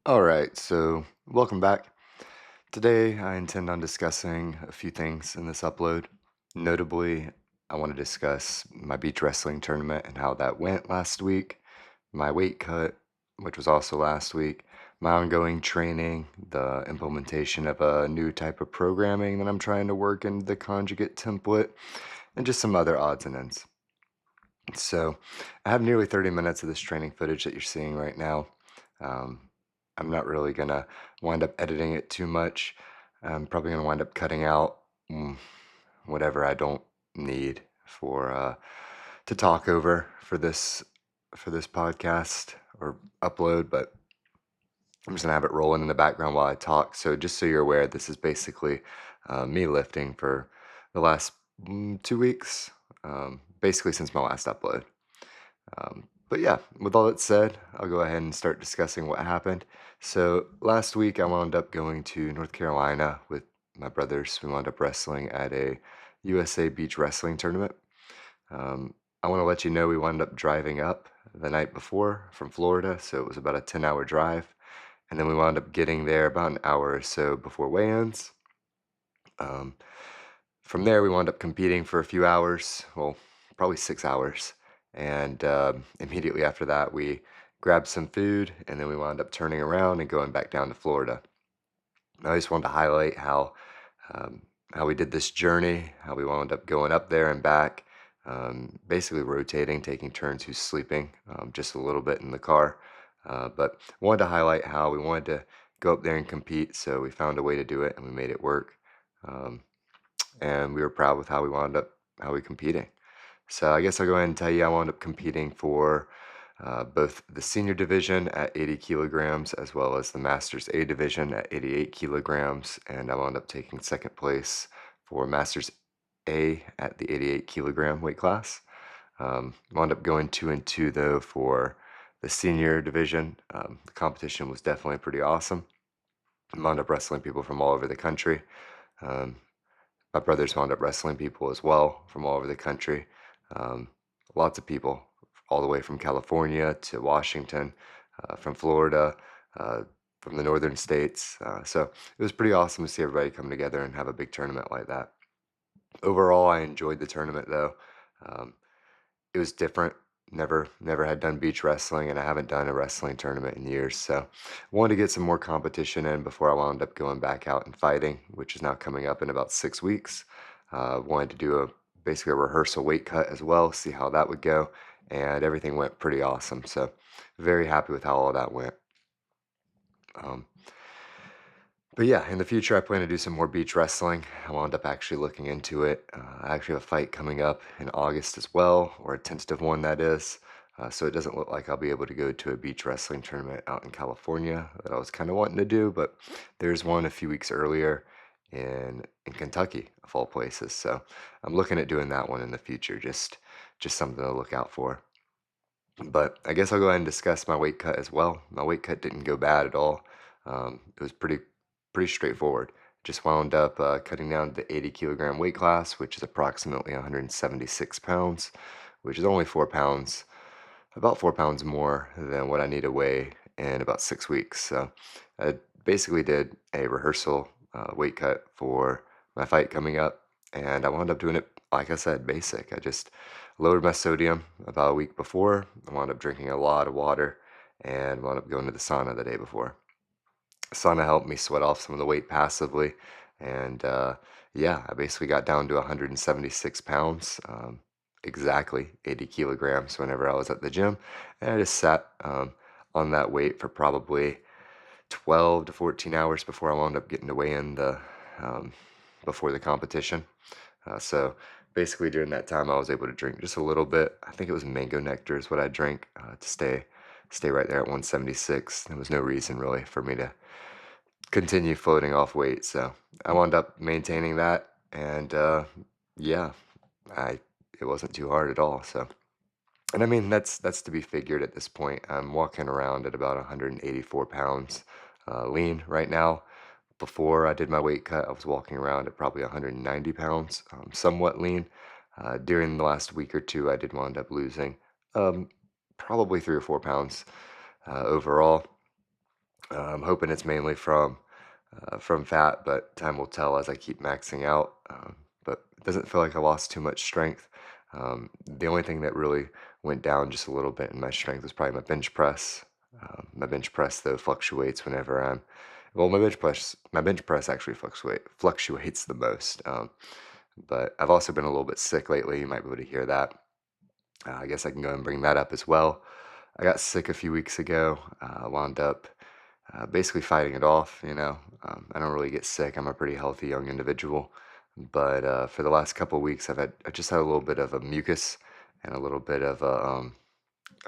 All right, so welcome back. Today, I intend on discussing a few things in this upload. Notably, I want to discuss my beach wrestling tournament and how that went last week, my weight cut, which was also last week, my ongoing training, the implementation of a new type of programming that I'm trying to work into the conjugate template, and just some other odds and ends. So, I have nearly 30 minutes of this training footage that you're seeing right now. Um, I'm not really gonna wind up editing it too much. I'm probably gonna wind up cutting out mm, whatever I don't need for to talk over for this podcast or upload, but I'm just gonna have it rolling in the background while I talk. So just so you're aware, this is basically me lifting for the last 2 weeks, basically since my last upload. But yeah, with all that said, I'll go ahead and start discussing what happened. So last week I wound up going to North Carolina with my brothers. We wound up wrestling at a USA Beach Wrestling tournament. Um, I want to let you know we wound up driving up the night before from Florida, so it was about a 10-hour drive. And then we wound up getting there about an hour or so before weigh-ins. Um, from there, we wound up competing for a few hours, well, probably 6 hours. And immediately after that, we grabbed some food and then we wound up turning around and going back down to Florida. I just wanted to highlight um, how we did this journey, how we wound up going up there and back, basically rotating, taking turns who's sleeping just a little bit in the car. But wanted to highlight how we wanted to go up there and compete, so we found a way to do it and we made it work. Um, and we were proud with how we competing. So I guess I'll go ahead and tell you I wound up competing for both the senior division at 80 kilograms as well as the Masters A division at 88 kilograms, and I wound up taking second place for Masters A at the 88 kilogram weight class. Wound up going 2-2 though for the senior division. The competition was definitely pretty awesome. Wound up wrestling people from all over the country. Um, my brothers wound up wrestling people as well from all over the country. Um, Lots of people, all the way from California to Washington, from Florida, uh, from the northern states. So it was pretty awesome to see everybody come together and have a big tournament like that. Overall, I enjoyed the tournament though. Um, it was different. Never had done beach wrestling, and I haven't done a wrestling tournament in years. So, wanted to get some more competition in before I wound up going back out and fighting, which is now coming up in about 6 weeks. Wanted to do a basically a rehearsal weight cut as well, see how that would go, and everything went pretty awesome. So, very happy with how all that went. Um, but yeah, in the future, I plan to do some more beach wrestling. I wound up actually looking into it. I actually have a fight coming up in August as well, or a tentative one that is. So it doesn't look like I'll be able to go to a beach wrestling tournament out in California that I was kind of wanting to do, but there's one a few weeks earlier in Kentucky, of all places. So I'm looking at doing that one in the future, just something to look out for. But I guess I'll go ahead and discuss my weight cut as well. My weight cut didn't go bad at all. It was pretty straightforward. Just wound up cutting down to the 80 kilogram weight class, which is approximately 176 pounds, which is only 4 pounds, about 4 pounds more than what I need to weigh in about 6 weeks. So I basically did a rehearsal weight cut for my fight coming up, and I wound up doing it, like I said, basic. I just lowered my sodium about a week before. I wound up drinking a lot of water and wound up going to the sauna the day before. Sauna helped me sweat off some of the weight passively, and yeah, I basically got down to 176 pounds, exactly 80 kilograms whenever I was at the gym, and I just sat on that weight for probably 12 to 14 hours before I wound up getting to weigh in um, before the competition. So basically during that time, I was able to drink just a little bit. I think it was mango nectar is what I drank to stay right there at 176. There was no reason really for me to continue floating off weight. So I wound up maintaining that, and yeah, I it wasn't too hard at all. So, and I mean that's to be figured at this point. I'm walking around at about 184 pounds lean right now. Before I did my weight cut, I was walking around at probably 190 pounds, somewhat lean. During the last week or two, I did wind up losing um, probably 3 or 4 pounds overall. I'm hoping it's mainly from fat, but time will tell as I keep maxing out. But it doesn't feel like I lost too much strength. The only thing that really went down just a little bit in my strength was probably my bench press. My bench press though fluctuates whenever I'm well. My bench press actually fluctuates the most. But I've also been a little bit sick lately. You might be able to hear that. I guess I can go and bring that up as well. I got sick a few weeks ago. Wound up basically fighting it off. I don't really get sick. I'm a pretty healthy young individual, but for the last couple of weeks, I just had a little bit of a mucus and a little bit of a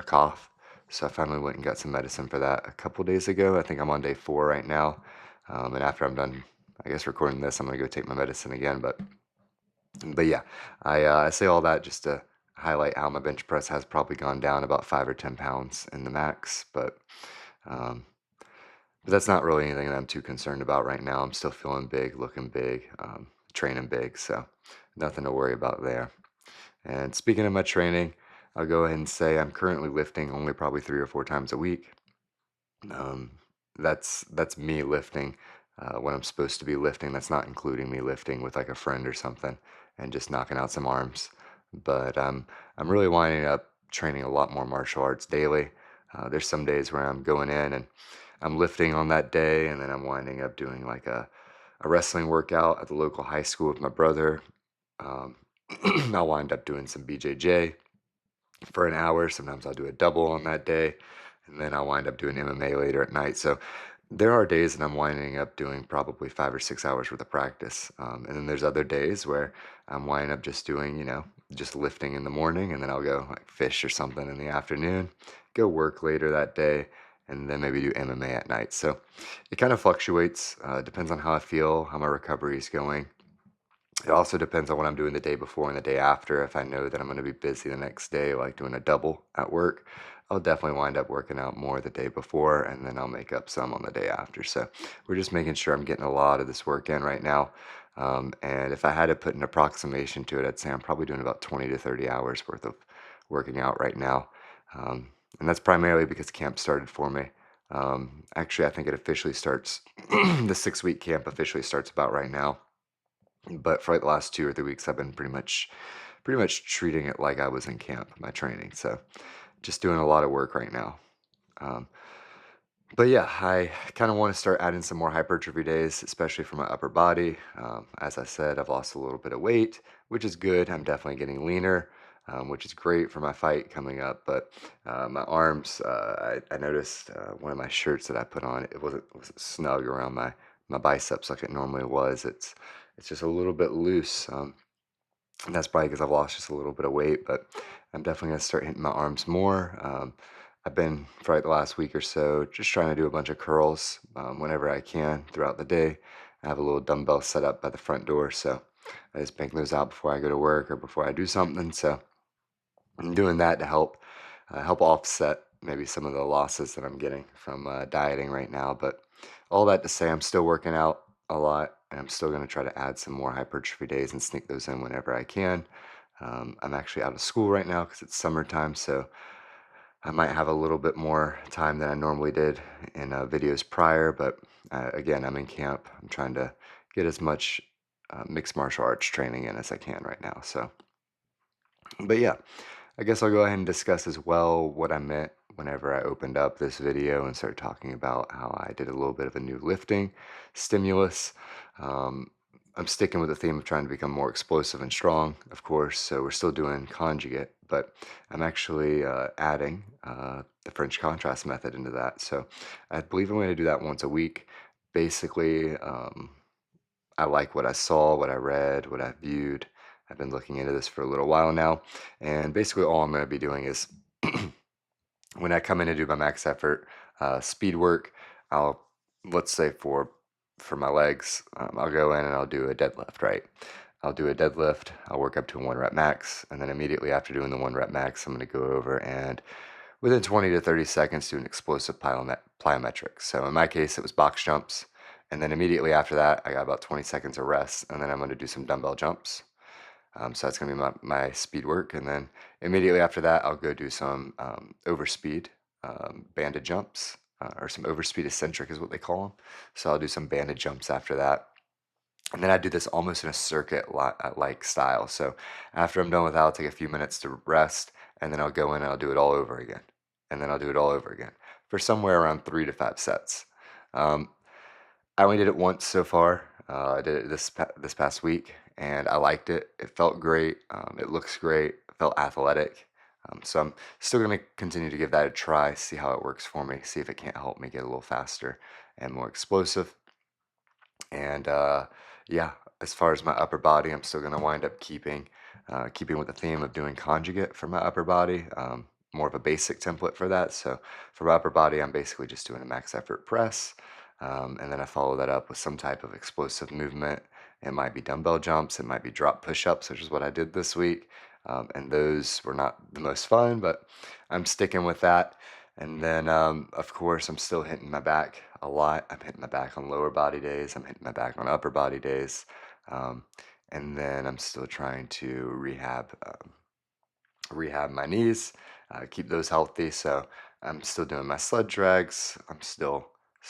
cough. So I finally went and got some medicine for that a couple days ago. I think I'm on day 4 right now, and after I'm done, I guess recording this, I'm gonna go take my medicine again. But yeah, I say all that just to highlight how my bench press has probably gone down about 5 or 10 pounds in the max, um, but that's not really anything that I'm too concerned about right now. I'm still feeling big, looking big, training big, so nothing to worry about there. And speaking of my training, I'll go ahead and say I'm currently lifting only probably 3 or 4 times a week. Um, that's me lifting when I'm supposed to be lifting. That's not including me lifting with like a friend or something and just knocking out some arms. But I'm really winding up training a lot more martial arts daily. There's some days where I'm going in and I'm lifting on that day, and then I'm winding up doing like a wrestling workout at the local high school with my brother. Um, I'll wind up doing some BJJ for an hour. Sometimes I'll do a double on that day, and then I'll wind up doing MMA later at night. So there are days that I'm winding up doing probably 5 or 6 hours worth of practice. And then there's other days where I'm winding up just doing, just lifting in the morning, and then I'll go like fish or something in the afternoon, go work later that day, and then maybe do MMA at night. So it kind of fluctuates, depends on how I feel, how my recovery is going. It also depends on what I'm doing the day before and the day after. If I know that I'm going to be busy the next day, like doing a double at work, I'll definitely wind up working out more the day before, and then I'll make up some on the day after. So we're just making sure I'm getting a lot of this work in right now. And if I had to put an approximation to it, I'd say I'm probably doing about 20 to 30 hours worth of working out right now. Um, and that's primarily because camp started for me. Actually, I think it officially starts, the 6 week camp officially starts about right now, but for like the last 2 or 3 weeks, I've been pretty much treating it like I was in camp, my training. So just doing a lot of work right now. Um, but yeah, I kind of want to start adding some more hypertrophy days, especially for my upper body. As I said, I've lost a little bit of weight, which is good. I'm definitely getting leaner, which is great for my fight coming up. But my arms, I noticed one of my shirts that I put on, it wasn't snug around my biceps like it normally was. It's just a little bit loose. And that's probably because I've lost just a little bit of weight, but I'm definitely gonna start hitting my arms more. I've been for like the last week or so just trying to do a bunch of curls whenever I can throughout the day. I have a little dumbbell set up by the front door, so I just bank those out before I go to work or before I do something. So I'm doing that to help offset maybe some of the losses that I'm getting from dieting right now. But all that to say, I'm still working out a lot, and I'm still going to try to add some more hypertrophy days and sneak those in whenever I can. I'm actually out of school right now because it's summertime, so I might have a little bit more time than I normally did in videos prior. But again, I'm in camp. I'm trying to get as much mixed martial arts training in as I can right now. So, but yeah, I guess I'll go ahead and discuss as well what I meant whenever I opened up this video and started talking about how I did a little bit of a new lifting stimulus. Um, I'm sticking with the theme of trying to become more explosive and strong, of course, so we're still doing conjugate, but I'm actually adding the French contrast method into that. So I believe I'm going to do that once a week. Basically, I like what I saw, what I read, what I viewed. I've been looking into this for a little while now. And basically, all I'm going to be doing is when I come in to do my max effort speed work, I'll, let's say for my legs, I'll go in and I'll do a deadlift, right? I'll do a deadlift, I'll work up to a 1 rep max, and then immediately after doing the 1 rep max, I'm going to go over and within 20 to 30 seconds do an explosive plyometric. So in my case, it was box jumps. And then immediately after that, I got about 20 seconds of rest, and then I'm going to do some dumbbell jumps. So that's going to be my speed work. And then immediately after that, I'll go do some overspeed banded jumps. or some overspeed eccentric is what they call them. So I'll do some banded jumps after that. And then I do this almost in a circuit like style. So after I'm done with that, I'll take a few minutes to rest, and then I'll go in and I'll do it all over again. And then I'll do it all over again for somewhere around 3 to 5 sets. Um, I only did it once so far. I did it this past week, and I liked it. It felt great. It looks great. It felt athletic. So I'm still going to continue to give that a try, see how it works for me, see if it can't help me get a little faster and more explosive. And yeah, as far as my upper body, I'm still going to wind up keeping with the theme of doing conjugate for my upper body. More of a basic template for that. So for my upper body, I'm basically just doing a max effort press. And then I follow that up with some type of explosive movement. It might be dumbbell jumps, it might be drop push-ups, which is what I did this week. And those were not the most fun, but I'm sticking with that. And then, of course, I'm still hitting my back a lot. I'm hitting my back on lower body days. I'm hitting my back on upper body days. Um, and then I'm still trying to rehab my knees, keep those healthy. So I'm still doing my sled drags. I'm still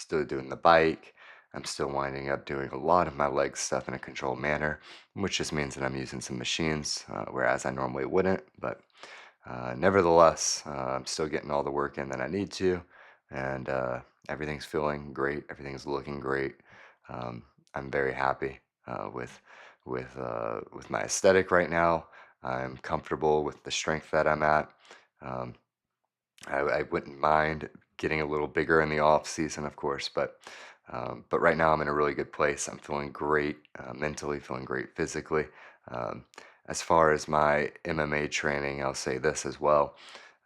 doing the bike. I'm still winding up doing a lot of my leg stuff in a controlled manner, which just means that I'm using some machines, whereas I normally wouldn't. But nevertheless, I'm still getting all the work in that I need to, and everything's feeling great. Everything's looking great. Um, I'm very happy with my aesthetic right now. I'm comfortable with the strength that I'm at. Um, I wouldn't mind getting a little bigger in the off season, of course, but right now I'm in a really good place. I'm feeling great mentally, feeling great physically. Um, as far as my MMA training, I'll say this as well.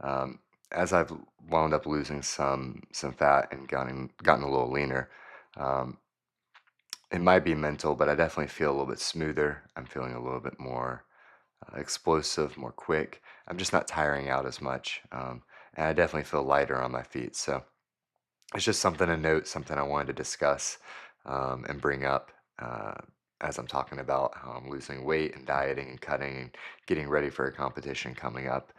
Um, as I've wound up losing some fat and gotten a little leaner, um, it might be mental, but I definitely feel a little bit smoother. I'm feeling a little bit more explosive, more quick. I'm just not tiring out as much. And I definitely feel lighter on my feet. So it's just something to note, something I wanted to discuss and bring up as I'm talking about how I'm losing weight and dieting and cutting and getting ready for a competition coming up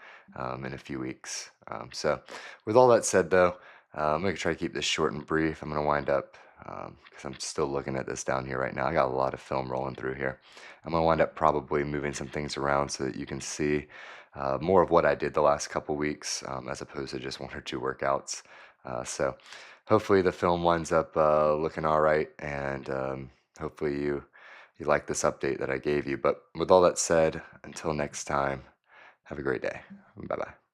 in a few weeks. So, with all that said, though, I'm going to try to keep this short and brief. I'm going to wind up, because I'm still looking at this down here right now. I got a lot of film rolling through here. I'm going to wind up probably moving some things around so that you can see more of what I did the last couple weeks as opposed to just one or two workouts. So, hopefully the film winds up looking all right, and hopefully you like this update that I gave you. But with all that said, until next time, have a great day. Bye bye.